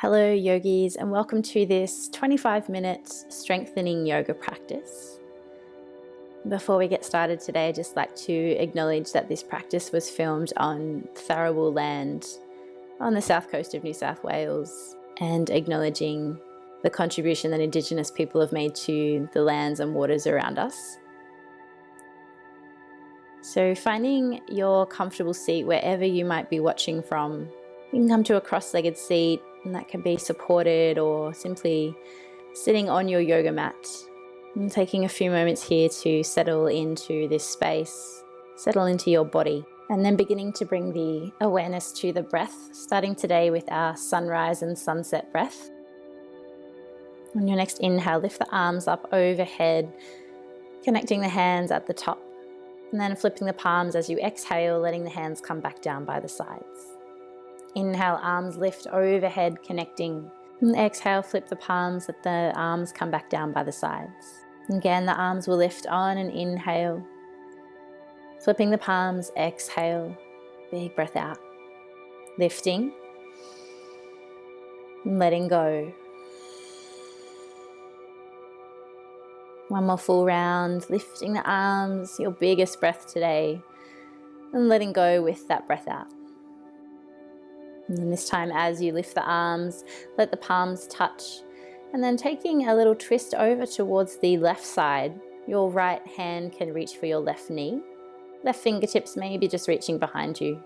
Hello yogis, and welcome to this 25-minute strengthening yoga practice. Before we get started today, I'd just like to acknowledge that this practice was filmed on Tharawal land on the south coast of New South Wales, and acknowledging the contribution that Indigenous people have made to the lands and waters around us. So finding your comfortable seat wherever you might be watching from, you can come to a cross-legged seat, and that can be supported or simply sitting on your yoga mat. And taking a few moments here to settle into this space, settle into your body, and then beginning to bring the awareness to the breath, starting today with our sunrise and sunset breath. On your next inhale, lift the arms up overhead, connecting the hands at the top, and then flipping the palms as you exhale, letting the hands come back down by the sides. Inhale, arms lift overhead, connecting. And exhale, flip the palms, let the arms come back down by the sides. Again, the arms will lift on an inhale. Flipping the palms, exhale, big breath out. Lifting, and letting go. One more full round, lifting the arms, your biggest breath today, and letting go with that breath out. And then this time, as you lift the arms, let the palms touch, and then taking a little twist over towards the left side, your right hand can reach for your left knee. Left fingertips maybe just reaching behind you.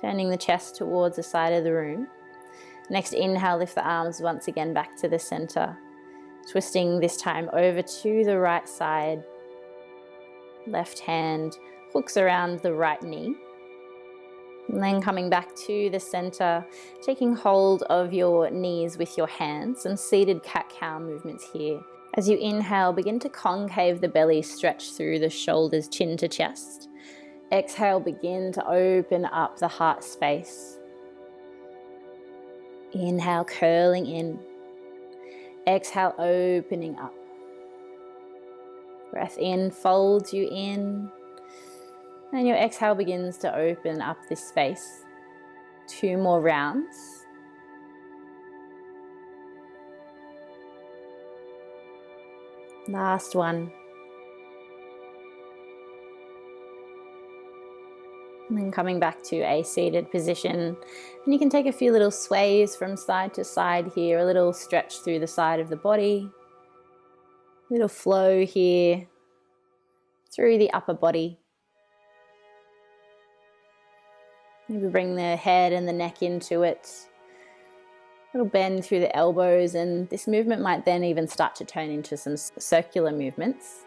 Turning the chest towards the side of the room. Next inhale, lift the arms once again back to the center. Twisting this time over to the right side. Left hand hooks around the right knee. And then coming back to the center, taking hold of your knees with your hands, and seated cat-cow movements here. As you inhale, begin to concave the belly, stretch through the shoulders, chin to chest. Exhale, begin to open up the heart space. Inhale, curling in. Exhale, opening up. Breath in, folds you in. And your exhale begins to open up this space. 2 more rounds. Last one. And then coming back to a seated position. And you can take a few little sways from side to side here, a little stretch through the side of the body. A little flow here through the upper body. Maybe bring the head and the neck into it. A little bend through the elbows, and this movement might then even start to turn into some circular movements.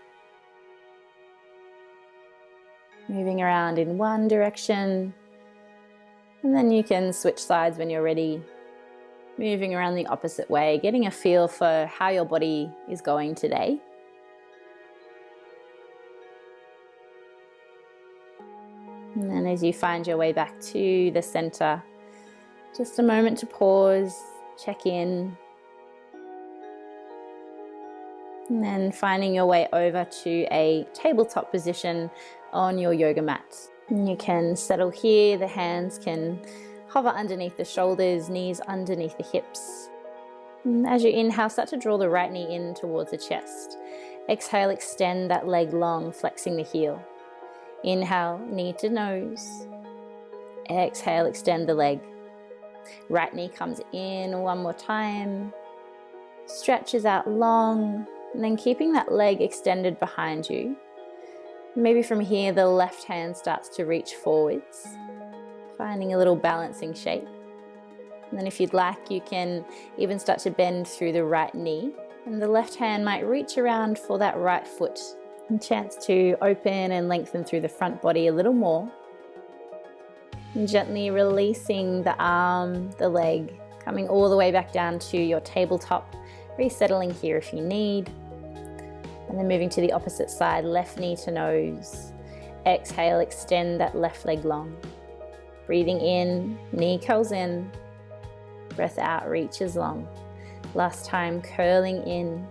Moving around in one direction, and then you can switch sides when you're ready. Moving around the opposite way, getting a feel for how your body is going today. And then as you find your way back to the center, just a moment to pause, check in. And then finding your way over to a tabletop position on your yoga mat. And you can settle here, the hands can hover underneath the shoulders, knees underneath the hips. And as you inhale, start to draw the right knee in towards the chest. Exhale, extend that leg long, flexing the heel. Inhale, knee to nose. Exhale, extend the leg. Right knee comes in one more time. Stretches out long, and then keeping that leg extended behind you. Maybe from here, the left hand starts to reach forwards, finding a little balancing shape. And then if you'd like, you can even start to bend through the right knee, and the left hand might reach around for that right foot. A chance to open and lengthen through the front body a little more. And gently releasing the arm, the leg, coming all the way back down to your tabletop, resettling here if you need. And then moving to the opposite side, left knee to nose. Exhale, extend that left leg long. Breathing in, knee curls in. Breath out, reaches long. Last time, curling in.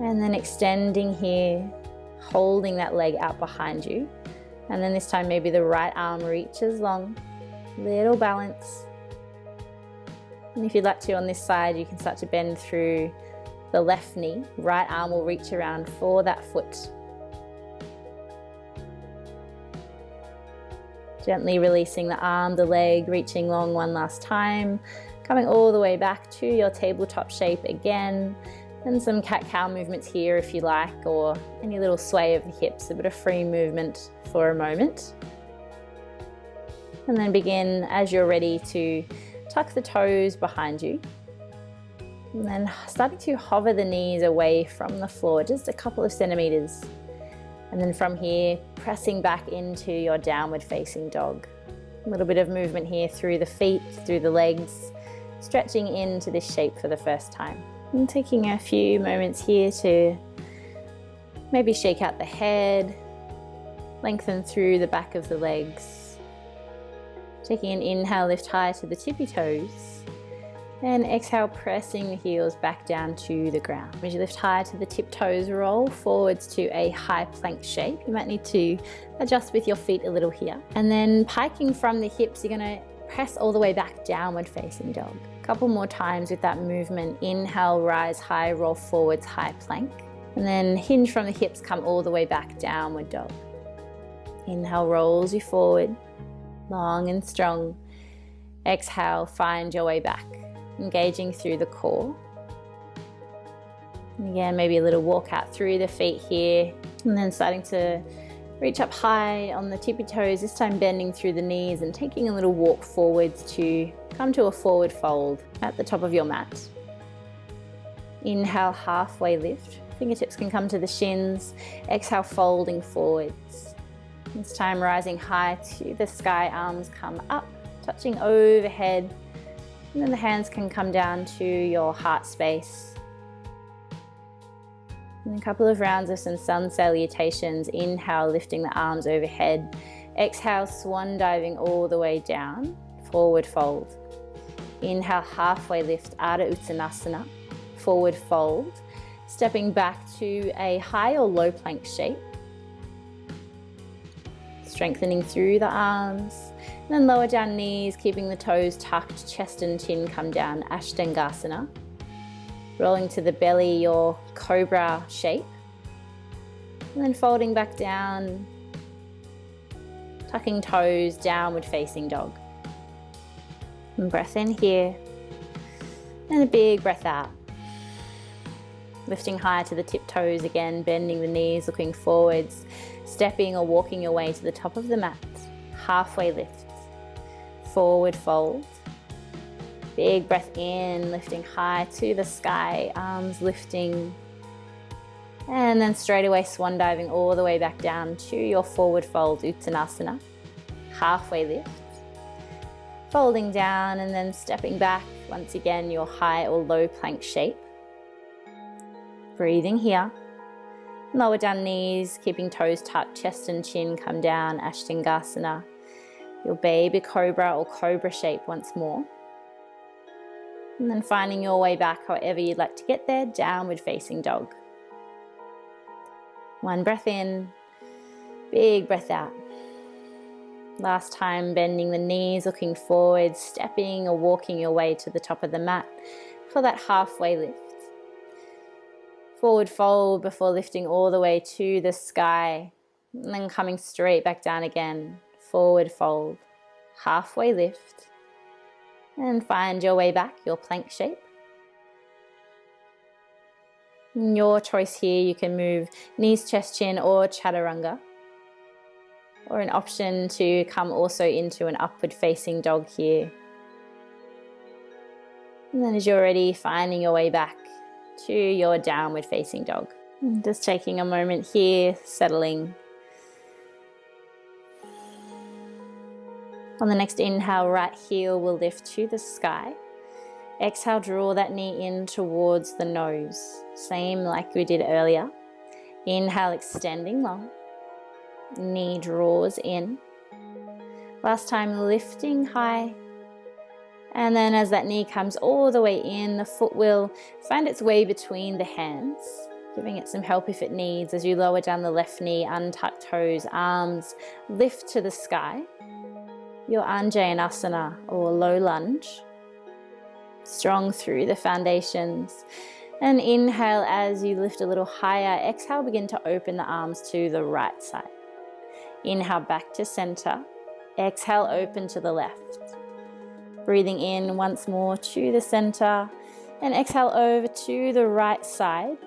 And then extending here, holding that leg out behind you. And then this time maybe the right arm reaches long. Little balance. And if you'd like to on this side, you can start to bend through the left knee. Right arm will reach around for that foot. Gently releasing the arm, the leg, reaching long one last time. Coming all the way back to your tabletop shape again. And some cat-cow movements here if you like, or any little sway of the hips, a bit of free movement for a moment. And then begin, as you're ready, to tuck the toes behind you. And then starting to hover the knees away from the floor, just a couple of centimeters. And then from here, pressing back into your downward facing dog. A little bit of movement here through the feet, through the legs, stretching into this shape for the first time. And taking a few moments here to maybe shake out the head, lengthen through the back of the legs. Taking an inhale, lift high to the tippy toes. And exhale, pressing the heels back down to the ground. As you lift high to the tip toes, roll forwards to a high plank shape. You might need to adjust with your feet a little here. And then piking from the hips, you're going to press all the way back, downward facing dog. A couple more times with that movement. Inhale, rise high, roll forwards, high plank. And then hinge from the hips, come all the way back, downward dog. Inhale rolls you forward, long and strong. Exhale, find your way back, engaging through the core. And again, maybe a little walk out through the feet here, and then starting to reach up high on the tippy toes, this time bending through the knees and taking a little walk forwards to come to a forward fold at the top of your mat. Inhale, halfway lift. Fingertips can come to the shins. Exhale, folding forwards. This time rising high to the sky, arms come up, touching overhead. And then the hands can come down to your heart space. And a couple of rounds of some sun salutations. Inhale, lifting the arms overhead. Exhale, swan diving all the way down, forward fold. Inhale, halfway lift, Ardha Uttanasana, forward fold. Stepping back to a high or low plank shape. Strengthening through the arms. And then lower down knees, keeping the toes tucked, chest and chin come down, Ashtangasana. Rolling to the belly, your cobra shape. And then folding back down, tucking toes, downward facing dog. And breath in here. And a big breath out. Lifting high to the tip toes again, bending the knees, looking forwards, stepping or walking your way to the top of the mat. Halfway lift, forward fold. Big breath in, lifting high to the sky, arms lifting. And then straight away swan diving all the way back down to your forward fold, Uttanasana. Halfway lift. Folding down and then stepping back, once again your high or low plank shape. Breathing here. Lower down knees, keeping toes tucked, chest and chin come down, Ashtangasana. Your baby cobra or cobra shape once more. And then finding your way back however you'd like to get there, downward facing dog. One breath in, big breath out. Last time, bending the knees, looking forward, stepping or walking your way to the top of the mat for that halfway lift. Forward fold before lifting all the way to the sky, and then coming straight back down again. Forward fold, halfway lift, and find your way back, your plank shape. In your choice here, you can move knees, chest, chin, or chaturanga, or an option to come also into an upward facing dog here. And then as you're ready, finding your way back to your downward facing dog. And just taking a moment here, settling. On the next inhale, right heel will lift to the sky. Exhale, draw that knee in towards the nose. Same like we did earlier. Inhale, extending long. Knee draws in. Last time, lifting high. And then as that knee comes all the way in, the foot will find its way between the hands, giving it some help if it needs. As you lower down the left knee, untuck toes, arms lift to the sky. Your Anjayanasana or low lunge. strong through the foundations. And inhale as you lift a little higher. Exhale, begin to open the arms to the right side. Inhale back to center. Exhale, open to the left. Breathing in once more to the center. And exhale over to the right side.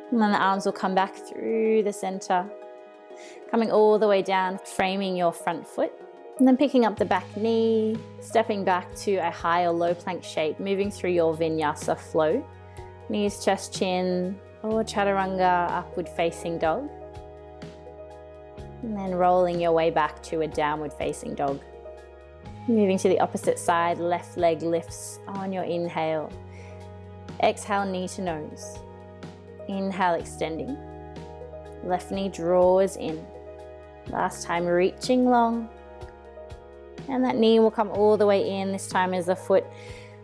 And then the arms will come back through the center. Coming all the way down, framing your front foot. And then picking up the back knee, stepping back to a high or low plank shape, moving through your vinyasa flow. Knees, chest, chin, or chaturanga, upward facing dog. And then rolling your way back to a downward facing dog. Moving to the opposite side, left leg lifts on your inhale. Exhale, knee to nose. Inhale, extending. Left knee draws in. Last time, reaching long. And that knee will come all the way in. This time as the foot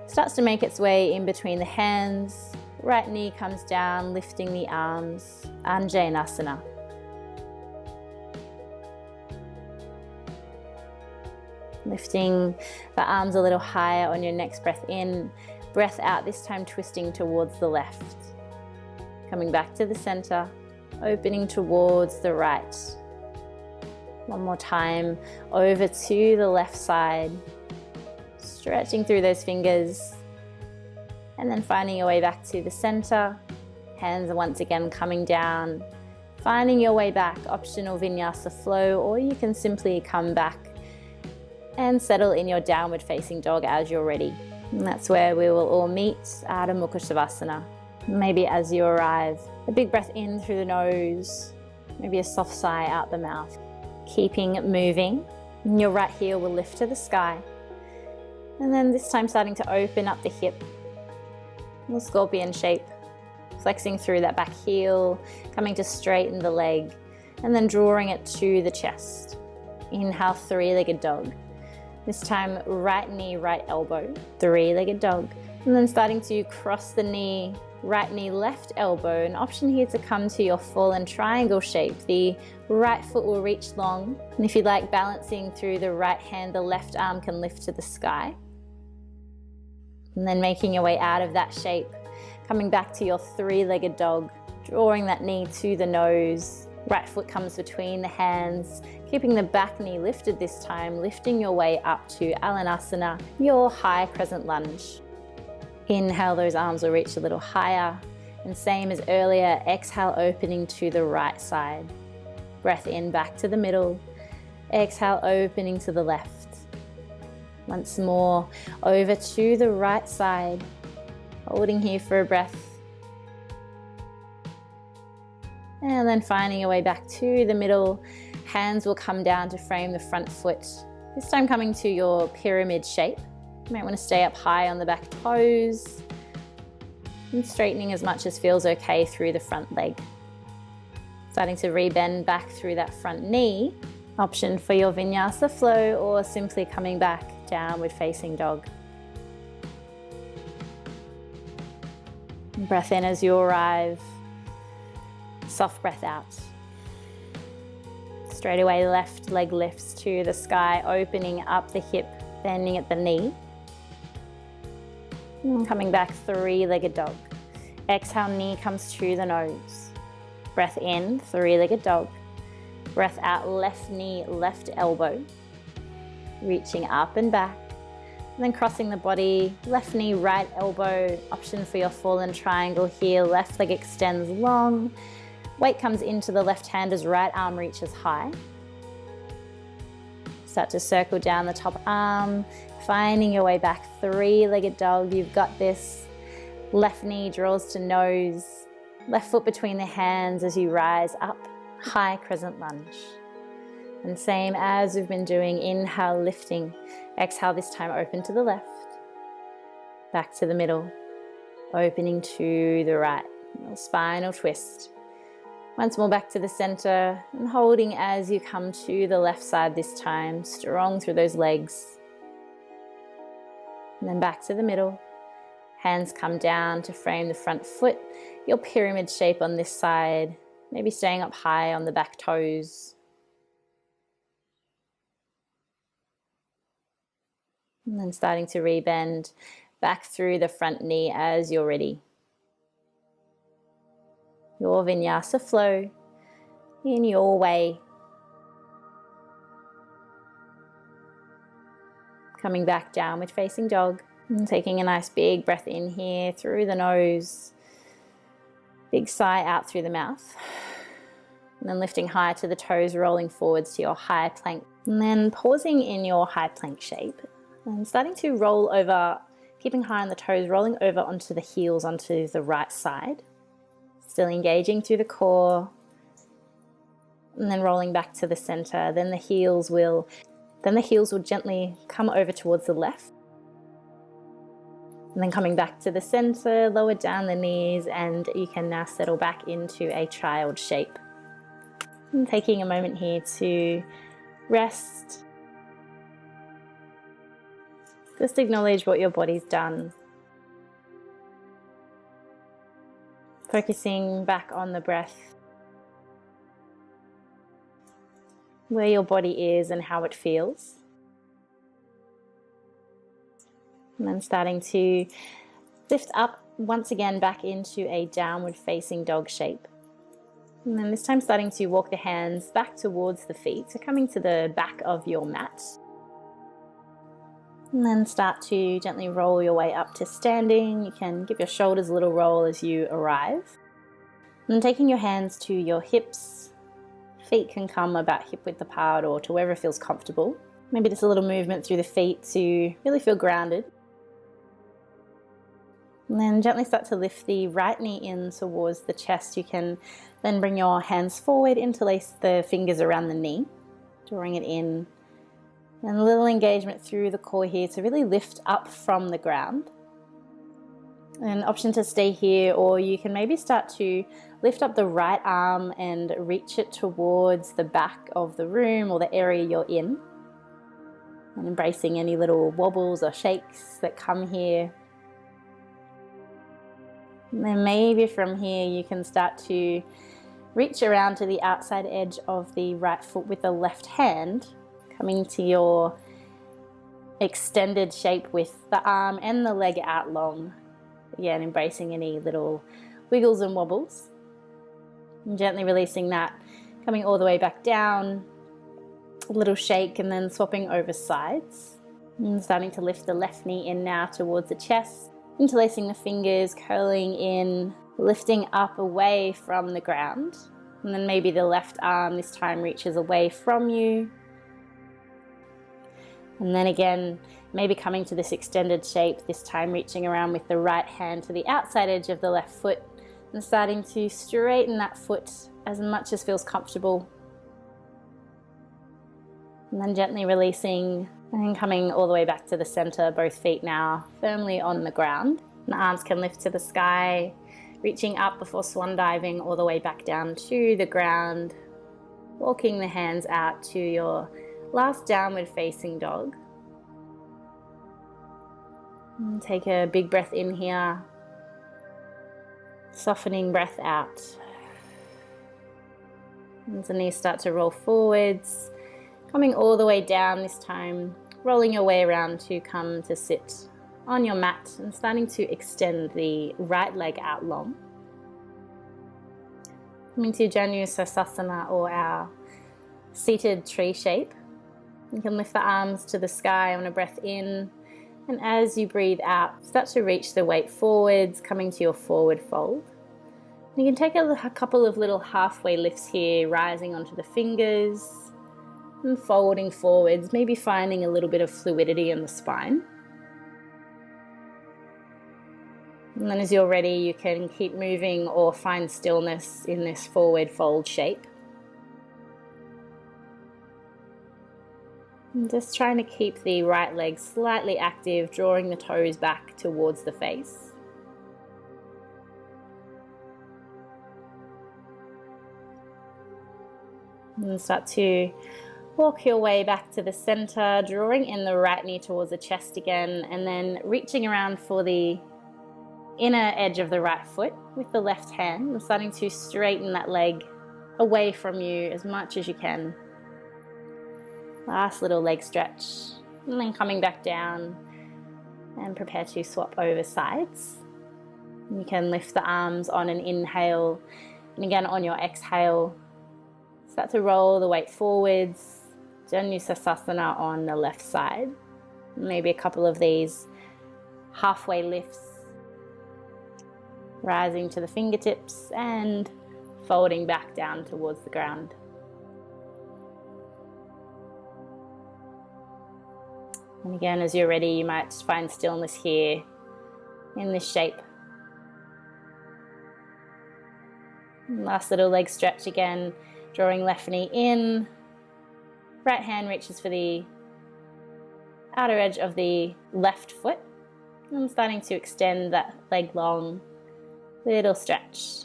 starts to make its way in between the hands. Right knee comes down, lifting the arms. Anjaneyasana. Lifting the arms a little higher on your next breath in. Breath out, this time twisting towards the left. Coming back to the center, opening towards the right. One more time, over to the left side. Stretching through those fingers. And then finding your way back to the center. Hands are once again coming down. Finding your way back, optional vinyasa flow, or you can simply come back and settle in your downward facing dog as you're ready. And that's where we will all meet, Ardha Mukha Shavasana. Maybe as you arrive, a big breath in through the nose, maybe a soft sigh out the mouth. Keeping it moving, and your right heel will lift to the sky. And then this time starting to open up the hip, little scorpion shape, flexing through that back heel, coming to straighten the leg, and then drawing it to the chest. Inhale, three-legged dog. This time, right knee, right elbow, three-legged dog. And then starting to cross the knee, right knee, left elbow. An option here to come to your fallen triangle shape. The right foot will reach long. And if you like balancing through the right hand, the left arm can lift to the sky. And then making your way out of that shape, coming back to your three-legged dog, drawing that knee to the nose. Right foot comes between the hands, keeping the back knee lifted this time, lifting your way up to Alanasana, your high crescent lunge. Inhale, those arms will reach a little higher. And same as earlier, exhale, opening to the right side. Breath in, back to the middle. Exhale, opening to the left. Once more, over to the right side. Holding here for a breath. And then finding your way back to the middle. Hands will come down to frame the front foot. This time coming to your pyramid shape. You might want to stay up high on the back toes. And straightening as much as feels okay through the front leg. Starting to rebend back through that front knee. Option for your vinyasa flow, or simply coming back downward facing dog. Breath in as you arrive. Soft breath out. Straight away, left leg lifts to the sky, opening up the hip, bending at the knee. And coming back, three-legged dog. Exhale, knee comes to the nose. Breath in, three-legged dog. Breath out, left knee, left elbow. Reaching up and back. And then crossing the body, left knee, right elbow. Option for your fallen triangle here. Left leg extends long. Weight comes into the left hand as right arm reaches high. Start to circle down the top arm, finding your way back, three-legged dog. You've got this. Left knee draws to nose, left foot between the hands as you rise up, high crescent lunge. And same as we've been doing, inhale, lifting. Exhale, this time open to the left, back to the middle, opening to the right. Little spinal twist. Once more back to the center and holding as you come to the left side this time, strong through those legs. And then back to the middle. Hands come down to frame the front foot, your pyramid shape on this side, maybe staying up high on the back toes. And then starting to rebend back through the front knee as you're ready. Your vinyasa flow in your way. Coming back, downward facing dog. And taking a nice big breath in here through the nose. Big sigh out through the mouth. And then lifting high to the toes, rolling forwards to your high plank. And then pausing in your high plank shape. And starting to roll over, keeping high on the toes, rolling over onto the heels, onto the right side. Still engaging through the core. And then rolling back to the center. Then the heels will gently come over towards the left. And then coming back to the center, lower down the knees, and you can now settle back into a child shape. And taking a moment here to rest. Just acknowledge what your body's done. Focusing back on the breath. Where your body is and how it feels. And then starting to lift up once again back into a downward facing dog shape. And then this time starting to walk the hands back towards the feet. So coming to the back of your mat. And then start to gently roll your way up to standing. You can give your shoulders a little roll as you arrive. And then taking your hands to your hips. Feet can come about hip width apart or to wherever feels comfortable. Maybe just a little movement through the feet to really feel grounded. And then gently start to lift the right knee in towards the chest. You can then bring your hands forward, interlace the fingers around the knee, drawing it in. And a little engagement through the core here to really lift up from the ground. An option to stay here, or you can maybe start to lift up the right arm and reach it towards the back of the room or the area you're in. And embracing any little wobbles or shakes that come here. And then maybe from here you can start to reach around to the outside edge of the right foot with the left hand, coming to your extended shape with the arm and the leg out long. Again, embracing any little wiggles and wobbles. And gently releasing that, coming all the way back down, a little shake and then swapping over sides. And starting to lift the left knee in now towards the chest. Interlacing the fingers, curling in, lifting up away from the ground. And then maybe the left arm this time reaches away from you. And then again, maybe coming to this extended shape, this time reaching around with the right hand to the outside edge of the left foot and starting to straighten that foot as much as feels comfortable. And then gently releasing and coming all the way back to the center, both feet now firmly on the ground. And the arms can lift to the sky, reaching up before swan diving all the way back down to the ground. Walking the hands out to your last downward facing dog. And take a big breath in here. Softening breath out. And the knees start to roll forwards. Coming all the way down this time, rolling your way around to come to sit on your mat and starting to extend the right leg out long. Coming to Janu Sirsasana, or our seated tree shape. You can lift the arms to the sky on a breath in, and as you breathe out, start to reach the weight forwards, coming to your forward fold. You can take a couple of little halfway lifts here, rising onto the fingers and folding forwards, maybe finding a little bit of fluidity in the spine. And then as you're ready, you can keep moving or find stillness in this forward fold shape. And just trying to keep the right leg slightly active, drawing the toes back towards the face. And start to walk your way back to the center, drawing in the right knee towards the chest again, and then reaching around for the inner edge of the right foot with the left hand. And starting to straighten that leg away from you as much as you can. Last little leg stretch, and then coming back down, And prepare to swap over sides. You can lift the arms on an inhale, and again on your exhale, start to roll the weight forwards. Janusasana on the left side. Maybe a couple of these halfway lifts, rising to the fingertips and folding back down towards the ground. And again, as you're ready, you might find stillness here in this shape. And last little leg stretch again, drawing left knee in, right hand reaches for the outer edge of the left foot. I'm starting to extend that leg long, little stretch.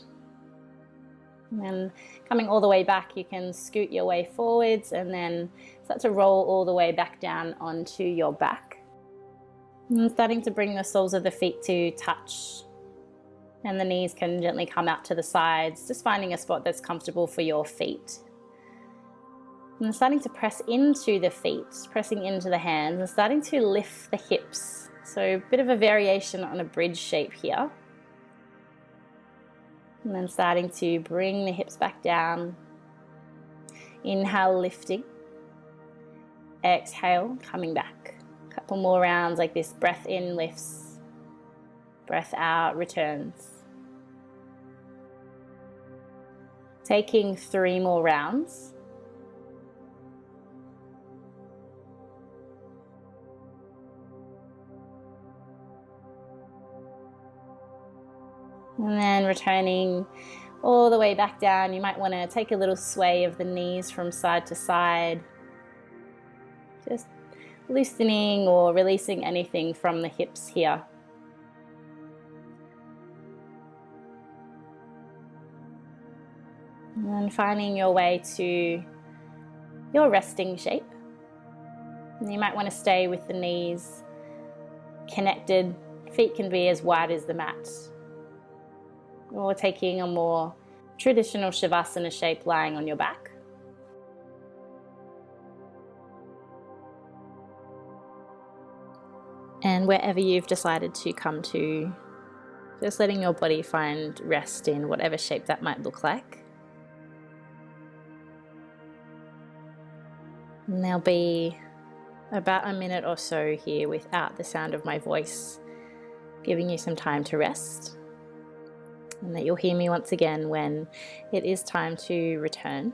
And then coming all the way back, you can scoot your way forwards and then start to roll all the way back down onto your back. And starting to bring the soles of the feet to touch. And the knees can gently come out to the sides, just finding a spot that's comfortable for your feet. And starting to press into the feet, pressing into the hands, and starting to lift the hips. So a bit of a variation on a bridge shape here. And then starting to bring the hips back down. Inhale, lifting. Exhale, coming back. A couple more rounds like this. Breath in, lifts. Breath out, returns. Taking 3 more rounds. And then returning all the way back down. You might want to take a little sway of the knees from side to side. Just loosening or releasing anything from the hips here. And then finding your way to your resting shape. And you might want to stay with the knees connected. Feet can be as wide as the mat. Or taking a more traditional Shavasana shape lying on your back. And wherever you've decided to come to, just letting your body find rest in whatever shape that might look like. And there'll be about a minute or so here without the sound of my voice, giving you some time to rest. And that you'll hear me once again when it is time to return.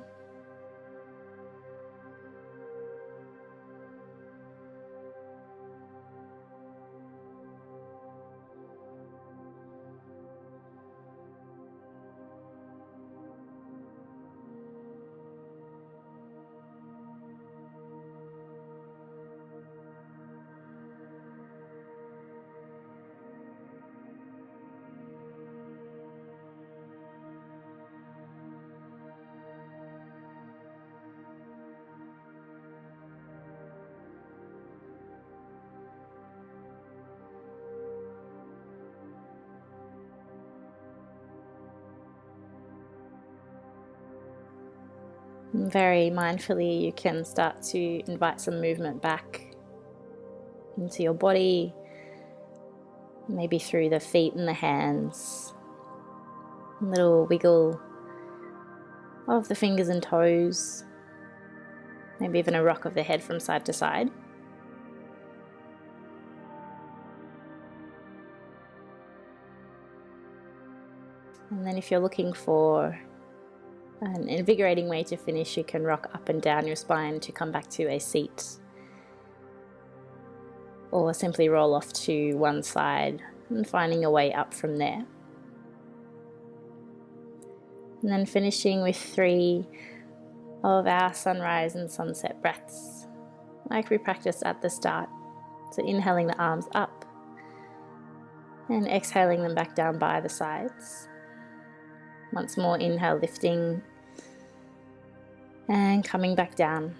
Very mindfully, you can start to invite some movement back into your body, maybe through the feet and the hands. A little wiggle of the fingers and toes, maybe even a rock of the head from side to side. And then if you're looking for an invigorating way to finish, you can rock up and down your spine to come back to a seat. Or simply roll off to one side and finding a way up from there. And then finishing with 3 of our sunrise and sunset breaths, like we practiced at the start. So inhaling the arms up and exhaling them back down by the sides. Once more, inhale, lifting and coming back down.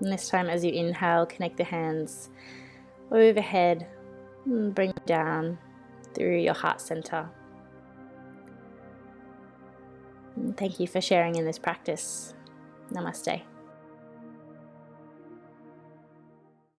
And this time as you inhale, connect the hands overhead and bring them down through your heart center. And thank you for sharing in this practice. Namaste.